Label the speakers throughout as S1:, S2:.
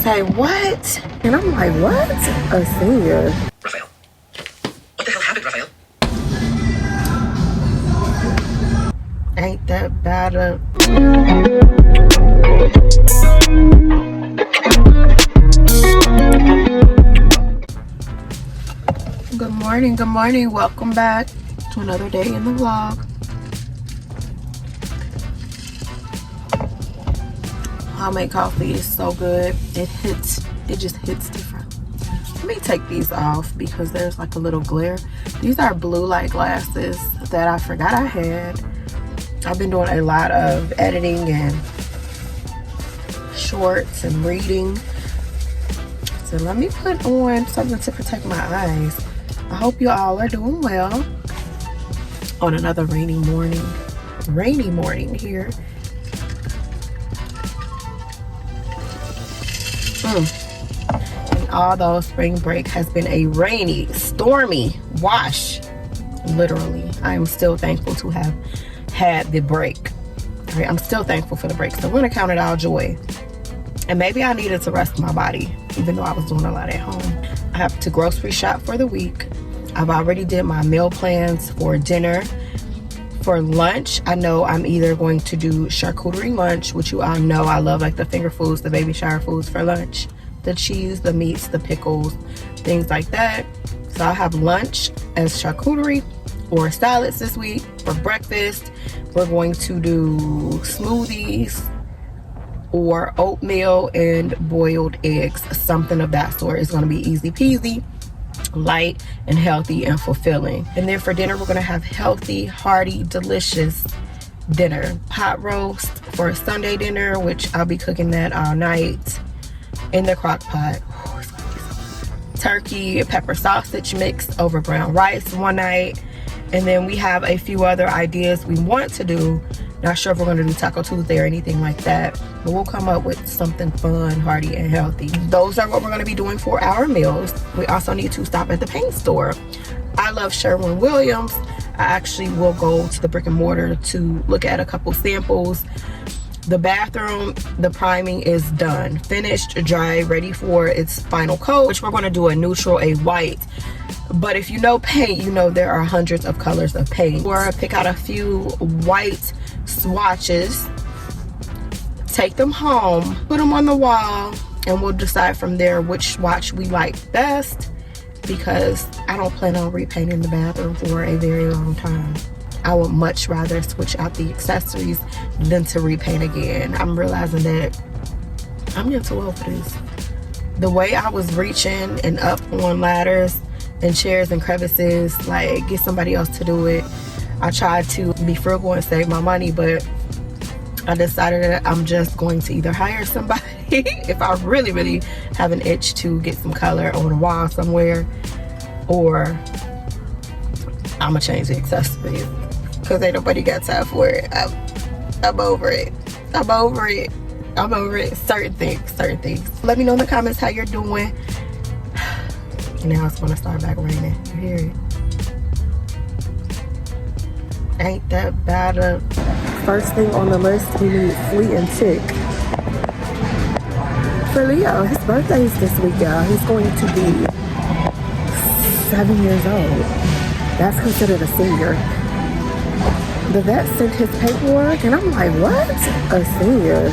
S1: say, what? And I'm like, what? A senior.
S2: Raphael. What the hell happened, Raphael?
S1: Ain't that bad a... Good morning. Welcome back to another day in the vlog. Homemade coffee is so good. It just hits different. Let me take these off because there's like a little glare. These are blue light glasses that I forgot I had. I've been doing a lot of editing and shorts and reading. So let me put on something to protect my eyes. I hope you all are doing well on another rainy morning here. And although spring break has been a rainy, stormy wash, literally, I am still thankful to have had the break. All right, I'm still thankful for the break, so I'm gonna count it all joy. And maybe I needed to rest my body, even though I was doing a lot at home. I have to grocery shop for the week. I've already did my meal plans for dinner. For lunch, I know I'm either going to do charcuterie lunch, which you all know I love, like the finger foods, the baby shower foods for lunch, the cheese, the meats, the pickles, things like that. So I'll have lunch as charcuterie or salads this week. For breakfast, we're going to do smoothies or oatmeal and boiled eggs, something of that sort. It's going to be easy peasy, light and healthy and fulfilling. And then for dinner, we're going to have healthy, hearty, delicious dinner. Pot roast for Sunday dinner, which I'll be cooking that all night in the crock pot. Ooh, it's gonna be so good. Turkey pepper sausage mix over brown rice one night. And then we have a few other ideas we want to do. Not sure if we're going to do Taco Tuesday or anything like that, but we'll come up with something fun, hearty, and healthy. Those are what we're going to be doing for our meals. We also need to stop at the paint store. I love Sherwin-Williams. I actually will go to the brick and mortar to look at a couple samples. The bathroom, the priming is done. Finished, dry, ready for its final coat, which we're going to do a neutral, a white. But if you know paint, you know there are hundreds of colors of paint. Or pick out a few white swatches, take them home, put them on the wall, and we'll decide from there which swatch we like best, because I don't plan on repainting the bathroom for a very long time. I would much rather switch out the accessories than to repaint again. I'm realizing that I'm getting too old for this. The way I was reaching and up on ladders and chairs and crevices, like get somebody else to do it. I tried to be frugal and save my money, but I decided that I'm just going to either hire somebody if I really have an itch to get some color on a wall somewhere, or I'm gonna change the accessories because ain't nobody got time for it. I'm over it. I'm over it. Certain things. Let me know in the comments how you're doing. Now it's gonna start back raining. You hear it? Ain't that bad a... First thing on the list, we need Flea and Tick. For Leo, his birthday is this week, y'all. He's going to be 7 years old. That's considered a senior. The vet sent his paperwork, and I'm like, what? A senior?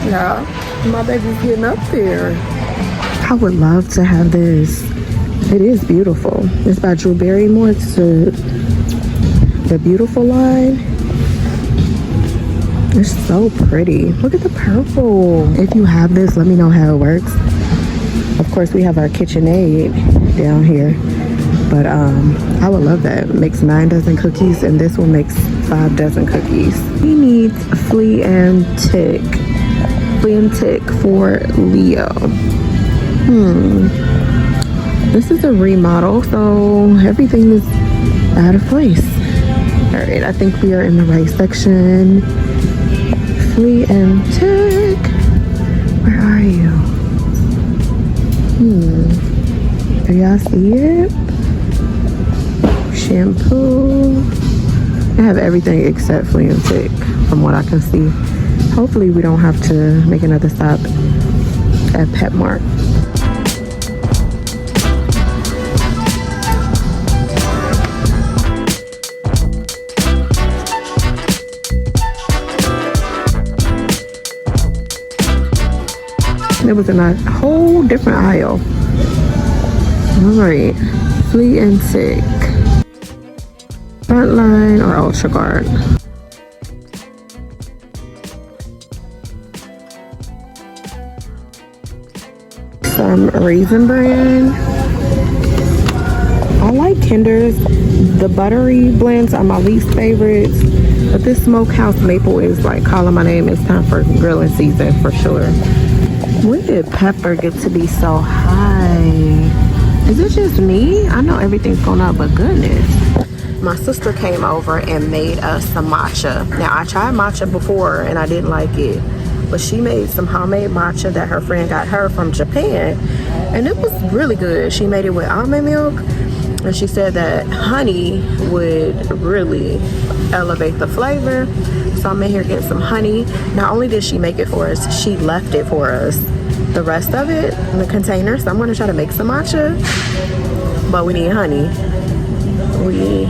S1: Yeah, my baby's getting up there. I would love to have this. It is beautiful. It's by Drew Barrymore. It's the Beautiful line. It's so pretty. Look at the purple. If you have this, let me know how it works. Of course, we have our KitchenAid down here, but I would love that. It makes 9 dozen cookies, and this one makes 5 dozen cookies. We need Flea and Tick. Flea and Tick for Leo. This is a remodel, so everything is out of place. All right, I think we are in the right section. Flea and Tick, where are you? Do y'all see it? Shampoo. I have everything except Flea and Tick from what I can see. Hopefully we don't have to make another stop at Pet Mart. It was in a whole different aisle. All right, Flea and Tick, Frontline, or Ultra Guard. Some Raisin Bran. I like Kinders. The buttery blends are my least favorites, but this Smokehouse Maple is like calling my name. It's time for grilling season for sure. When did pepper get to be so high? Is it just me? I know everything's going up, but goodness. My sister came over and made us some matcha. Now, I tried matcha before and I didn't like it, but she made some homemade matcha that her friend got her from Japan, and it was really good. She made it with almond milk, and she said that honey would really elevate the flavor. So I'm in here getting some honey. Not only did she make it for us, she left it for us. The rest of it in the container. So I'm gonna try to make some matcha, but we need honey. We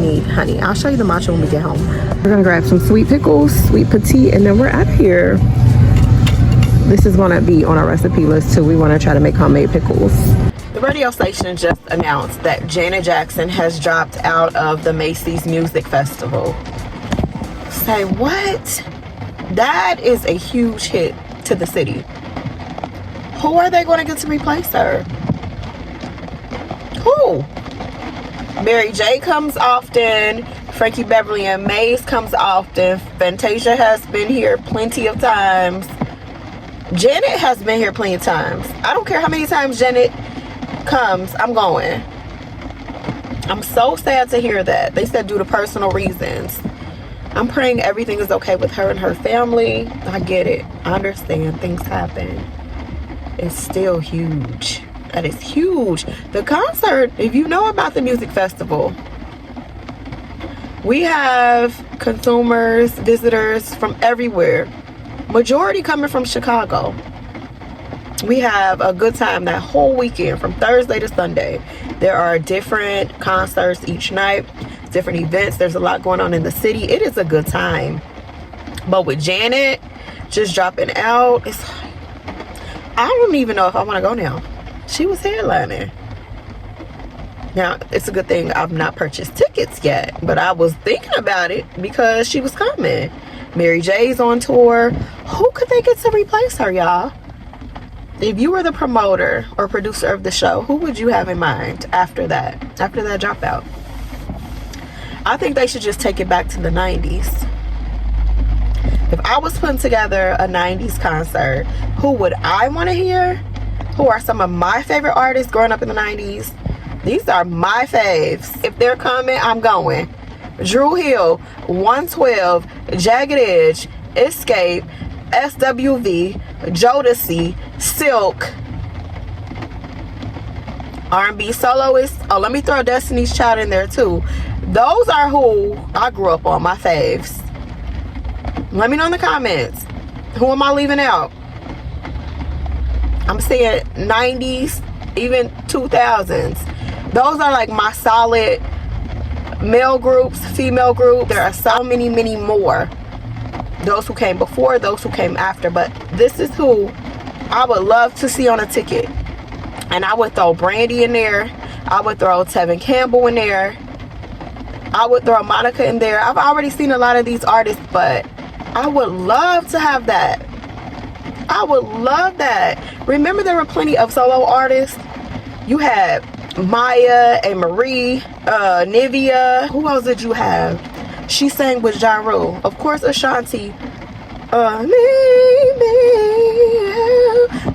S1: need honey. I'll show you the matcha when we get home. We're gonna grab some sweet pickles, sweet petite, and then we're out of here. This is gonna be on our recipe list too. We wanna try to make homemade pickles. The radio station just announced that Janet Jackson has dropped out of the Macy's Music Festival. Say what? That is a huge hit to the city. Who are they going to get to replace her? Who? Mary J comes often. Frankie Beverly and Maze comes often. Fantasia has been here plenty of times. Janet has been here plenty of times. I don't care how many times Janet comes, I'm going. I'm so sad to hear that. They said due to personal reasons. I'm praying everything is okay with her and her family. I get it. I understand. Things happen. It's still huge. That is huge. The concert, if you know about the music festival, we have consumers, visitors from everywhere. Majority coming from Chicago. We have a good time that whole weekend from Thursday to Sunday. There are different concerts each night, different events. There's a lot going on in the city. It is a good time. But with Janet just dropping out, I don't even know if I want to go now. She was headlining. Now, it's a good thing I've not purchased tickets yet, but I was thinking about it because she was coming. Mary J's on tour. Who could they get to replace her, y'all? If you were the promoter or producer of the show, who would you have in mind after that dropout? I think they should just take it back to the 90s. If I was putting together a 90s concert, who would I want to hear? Who are some of my favorite artists growing up in the 90s? These are my faves. If they're coming, I'm going. Drew Hill, 112, Jagged Edge, Escape, SWV, Jodeci, Silk, R&B soloists. Oh, let me throw Destiny's Child in there too. Those are who I grew up on, my faves. Let me know in the comments. Who am I leaving out? I'm saying 90s, even 2000s. Those are like my solid male groups, female groups. There are so many more. Those who came before, those who came after. But this is who I would love to see on a ticket. And I would throw Brandy in there. I would throw Tevin Campbell in there. I would throw Monica in there. I've already seen a lot of these artists, but I would love to have that. I would love that. Remember, there were plenty of solo artists. You had Maya and Marie, Nivea. Who else did you have? She sang with Ja Rule. Of course, Ashanti.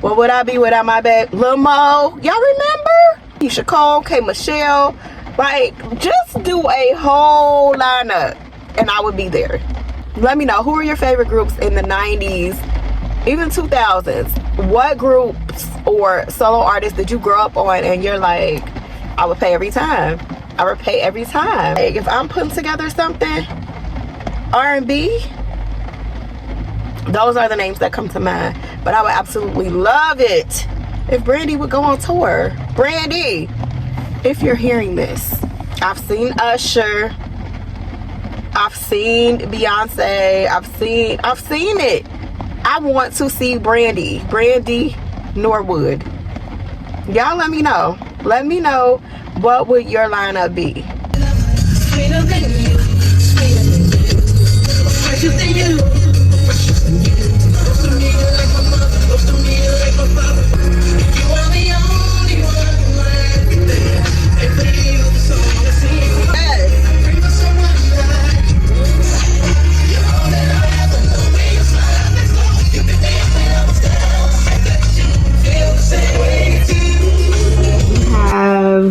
S1: What would I be without my babe? Lil Mo. Y'all remember? Keisha Cole, K. Michelle. Like, just do a whole lineup and I would be there. Let me know, who are your favorite groups in the 90s, even 2000s? What groups or solo artists did you grow up on and you're like, I would pay every time? I would pay every time. Like, if I'm putting together something, R&B, those are the names that come to mind. But I would absolutely love it if Brandy would go on tour. Brandy, if you're hearing this, I've seen Usher, I've seen Beyonce, I've seen it. I want to see Brandy Norwood. Y'all let me know. Let me know, what would your lineup be?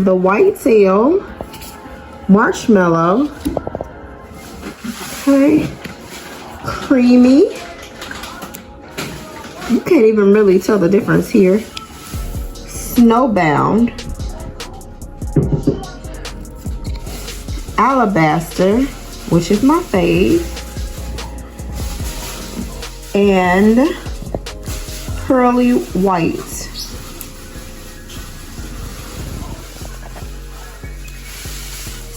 S1: The white tail, marshmallow, okay, creamy. You can't even really tell the difference here. Snowbound, alabaster, which is my fave, and pearly white.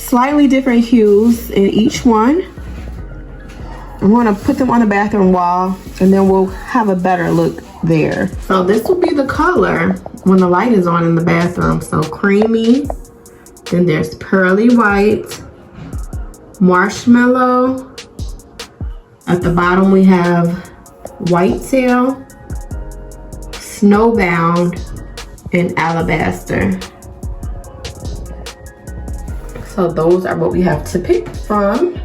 S1: Slightly different hues in each one. I'm gonna put them on the bathroom wall and then we'll have a better look there. So this will be the color when the light is on in the bathroom. So creamy, then there's pearly white, marshmallow. At the bottom we have whitetail, snowbound, and alabaster. So those are what we have to pick from.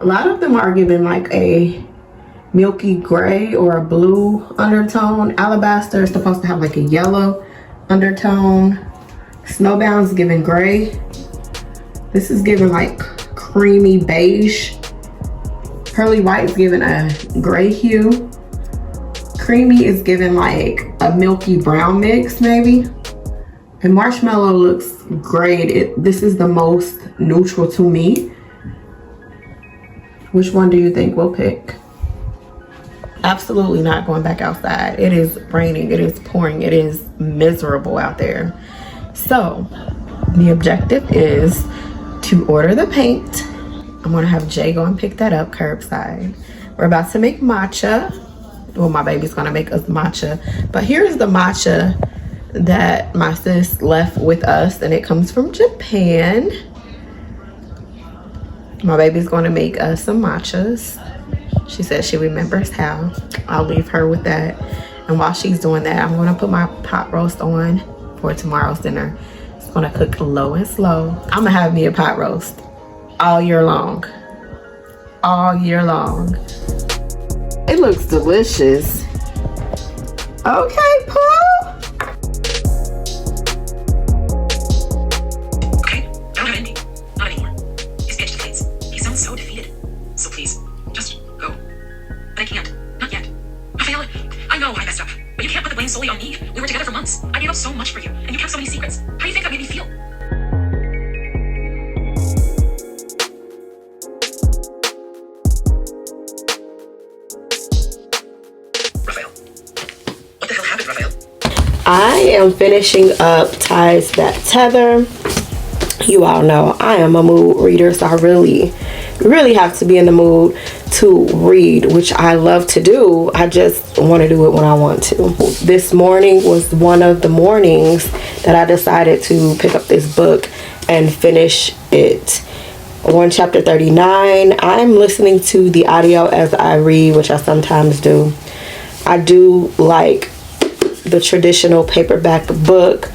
S1: A lot of them are given like a milky gray or a blue undertone. Alabaster is supposed to have like a yellow undertone. Snowbound's given gray. This is given like creamy beige. Pearly white is given a gray hue. Creamy is given like a milky brown mix maybe. And marshmallow looks great. This is the most neutral to me. Which one do you think we'll pick? Absolutely not going back outside. It is raining, it is pouring, it is miserable out there. So the objective is to order the paint. I'm gonna have Jay go and pick that up curbside. We're about to make matcha. Well, my baby's gonna make us matcha. But here's the matcha that my sis left with us, and it comes from Japan. My baby's going to make us some matchas. She said she remembers how. I'll leave her with that. And while she's doing that, I'm going to put my pot roast on for tomorrow's dinner. It's going to cook low and slow. I'm going to have me a pot roast all year long. All year long. It looks delicious. Okay, Pooh.
S2: Solely on me. We were together for months. I gave up so much for you, and you kept so many secrets. How do you think that made me feel? Raphael. What the hell happened, Raphael?
S1: I am finishing up Ties That Tether. You all know I am a mood reader, so I really have to be in the mood to read, which I love to do. I just want to do it when I want to. This morning was one of the mornings that I decided to pick up this book and finish it. On chapter 39, I'm listening to the audio as I read, which I sometimes do. I do like the traditional paperback book,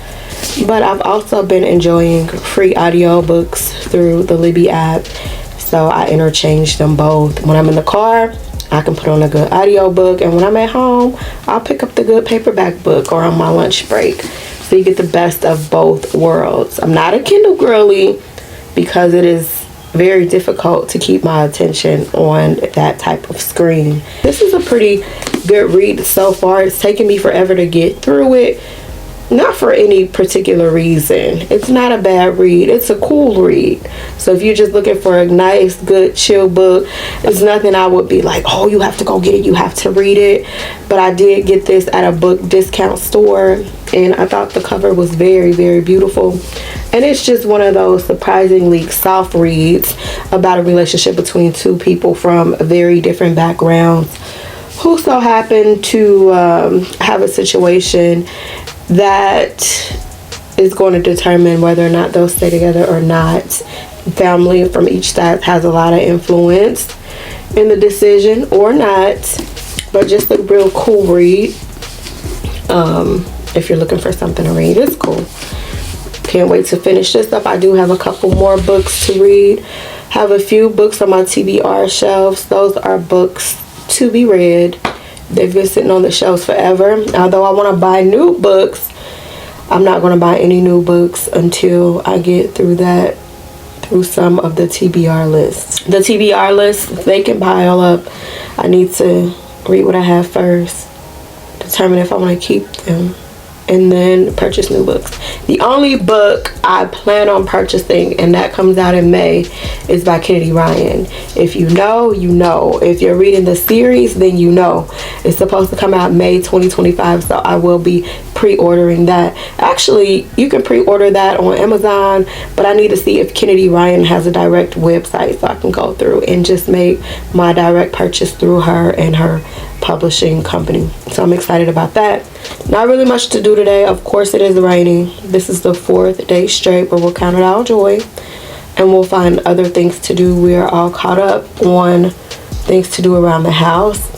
S1: but I've also been enjoying free audio books through the Libby app. So I interchange them both. When I'm in the car, I can put on a good audio book, and when I'm at home, I'll pick up the good paperback book or on my lunch break. So you get the best of both worlds. I'm not a Kindle girly because it is very difficult to keep my attention on that type of screen. This is a pretty good read so far. It's taken me forever to get through it, not for any particular reason. It's not a bad read. It's a cool read. So if you're just looking for a nice, good, chill book, it's nothing I would be like, oh, you have to go get it, you have to read it. But I did get this at a book discount store, and I thought the cover was very, very beautiful. And it's just one of those surprisingly soft reads about a relationship between two people from very different backgrounds who so happen to have a situation that is going to determine whether or not they'll stay together or not. Family from each side has a lot of influence in the decision or not, but just a real cool read. If you're looking for something to read, it's cool. Can't wait to finish this up. I do have a couple more books to read. Have a few books on my TBR shelves. Those are books to be read. They've been sitting on the shelves forever. Although I want to buy new books, I'm not going to buy any new books until I get through some of the TBR lists. The TBR list, they can pile up. I need to read what I have first, determine if I want to keep them, and then purchase new books. The only book I plan on purchasing, and that comes out in May, is by Kennedy Ryan. If you know, you know. If you're reading the series, then you know. It's supposed to come out May 2025, so I will be pre-ordering that. Actually, you can pre-order that on Amazon, but I need to see if Kennedy Ryan has a direct website so I can go through and just make my direct purchase through her and her publishing company. So I'm excited about that. Not really much to do today. Of course, it is raining. This is the 4th day straight, but we'll count it all joy, and we'll find other things to do. We are all caught up on things to do around the house.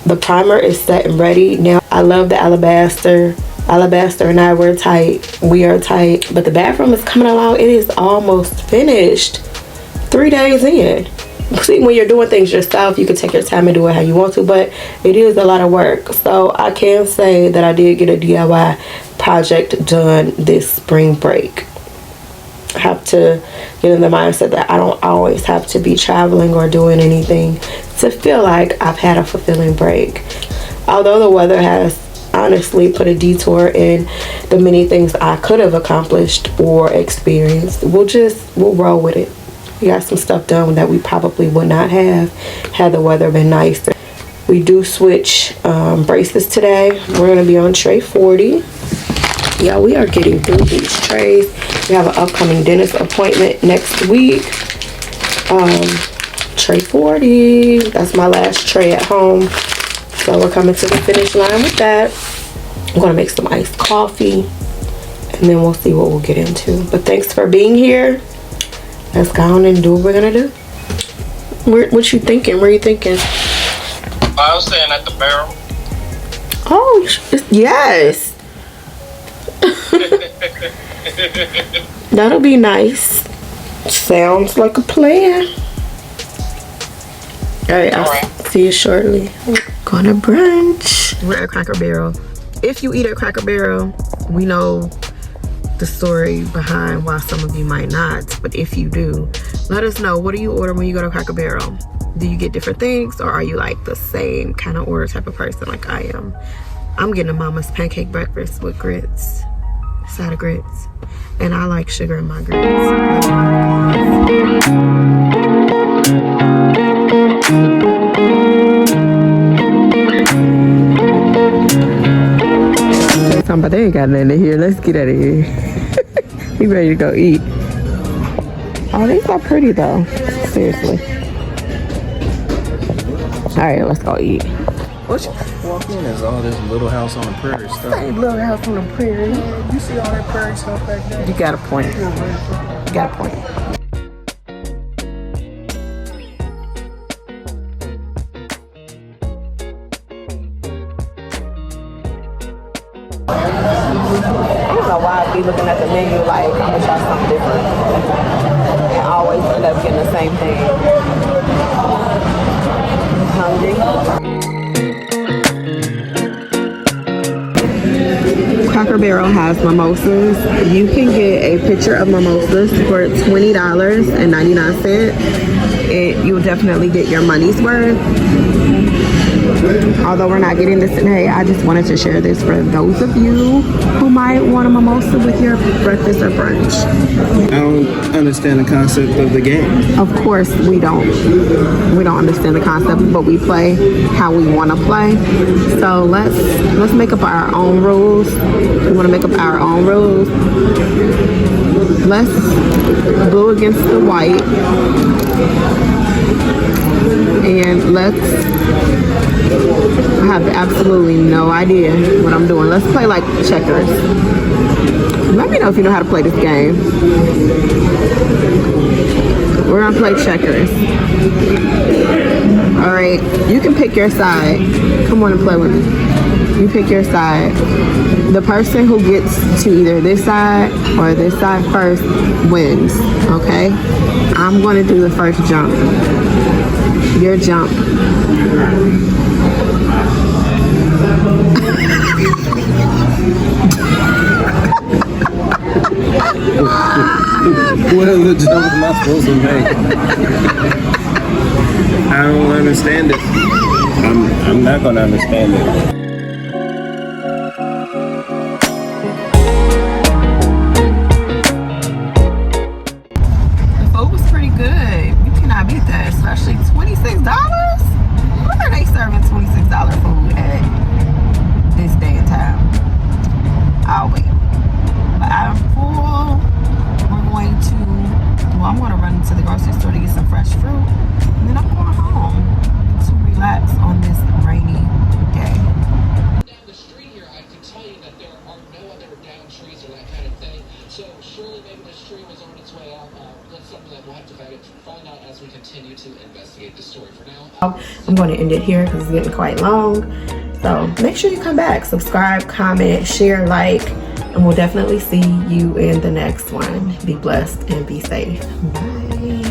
S1: The primer is set and ready now. I love the alabaster. Alabaster and I were tight. We are tight, but the bathroom is coming along. It is almost finished. 3 days in. See, when you're doing things yourself, you can take your time and do it how you want to, but it is a lot of work. So I can say that I did get a DIY project done this spring break. I have to get in the mindset that I don't always have to be traveling or doing anything to feel like I've had a fulfilling break. Although the weather has honestly put a detour in the many things I could have accomplished or experienced, we'll roll with it. We got some stuff done that we probably would not have had the weather been nicer. We do switch braces today. We're going to be on tray 40. Yeah, we are getting through these trays. We have an upcoming dentist appointment next week. Tray 40. That's my last tray at home. So we're coming to the finish line with that. I'm going to make some iced coffee, and then we'll see what we'll get into. But thanks for being here. Let's go on and do what we're gonna do. What you thinking? Where you thinking?
S3: I was staying at the Barrel.
S1: Oh, yes. That'll be nice. Sounds like a plan. Alright, I'll see you shortly. Going to brunch. We're at Cracker Barrel. If you eat at Cracker Barrel, we know the story behind why some of you might not, but if you do, let us know. What do you order when you go to Cracker Barrel? Do you get different things, or are you like the same kind of order type of person like I am? I'm getting a mama's pancake breakfast with grits, side of grits, and I like sugar in my grits. But they ain't got nothing in here. Let's get out of here. We ready to go eat. Oh, these are pretty though. Seriously. Alright, let's go eat.
S4: What you walk in is all this Little House on the Prairie stuff.
S1: Hey, Little House on the Prairie.
S4: You see all that prairie stuff back there?
S1: You got a point. You got a point. I don't know why I be looking at the menu like I'm gonna try something different. And I always end up getting the same thing. Hungry. Cracker Barrel has mimosas. You can get a pitcher of mimosas for $20.99, and you'll definitely get your money's worth. Although we're not getting this today, I just wanted to share this for those of you who might want a mimosa with your breakfast or brunch.
S4: I don't understand the concept of the game.
S1: Of course we don't understand the concept, but we play how we want to play. So let's make up our own rules. We want to make up our own rules. Let's blue against the white, and let's I have absolutely no idea what I'm doing. Let's play like checkers. Let me know if you know how to play this game. We're gonna play checkers. All right, you can pick your side. Come on and play with me. You pick your side. The person who gets to either this side or this side first wins, okay? I'm gonna do the first jump. Your jump.
S4: What other jump am I supposed to make? I don't understand it. I'm not gonna understand it.
S1: The food was pretty good. You cannot beat that, especially $26. Why are they serving $26 food at this day and time? I'll wait. But I'm full. I'm going to run to the grocery store to get some fresh fruit, and then I'm going home to relax on this rainy day.
S5: Down the street here, I can tell you that there are no other down trees or that kind of thing. So surely maybe this tree was on its way out. That's something that we'll have to find out as we continue to investigate the story. For now,
S1: I'm going to end it here because it's getting quite long. So make sure you come back, subscribe, comment, share, like, and we'll definitely see you in the next one. Be blessed and be safe. Bye.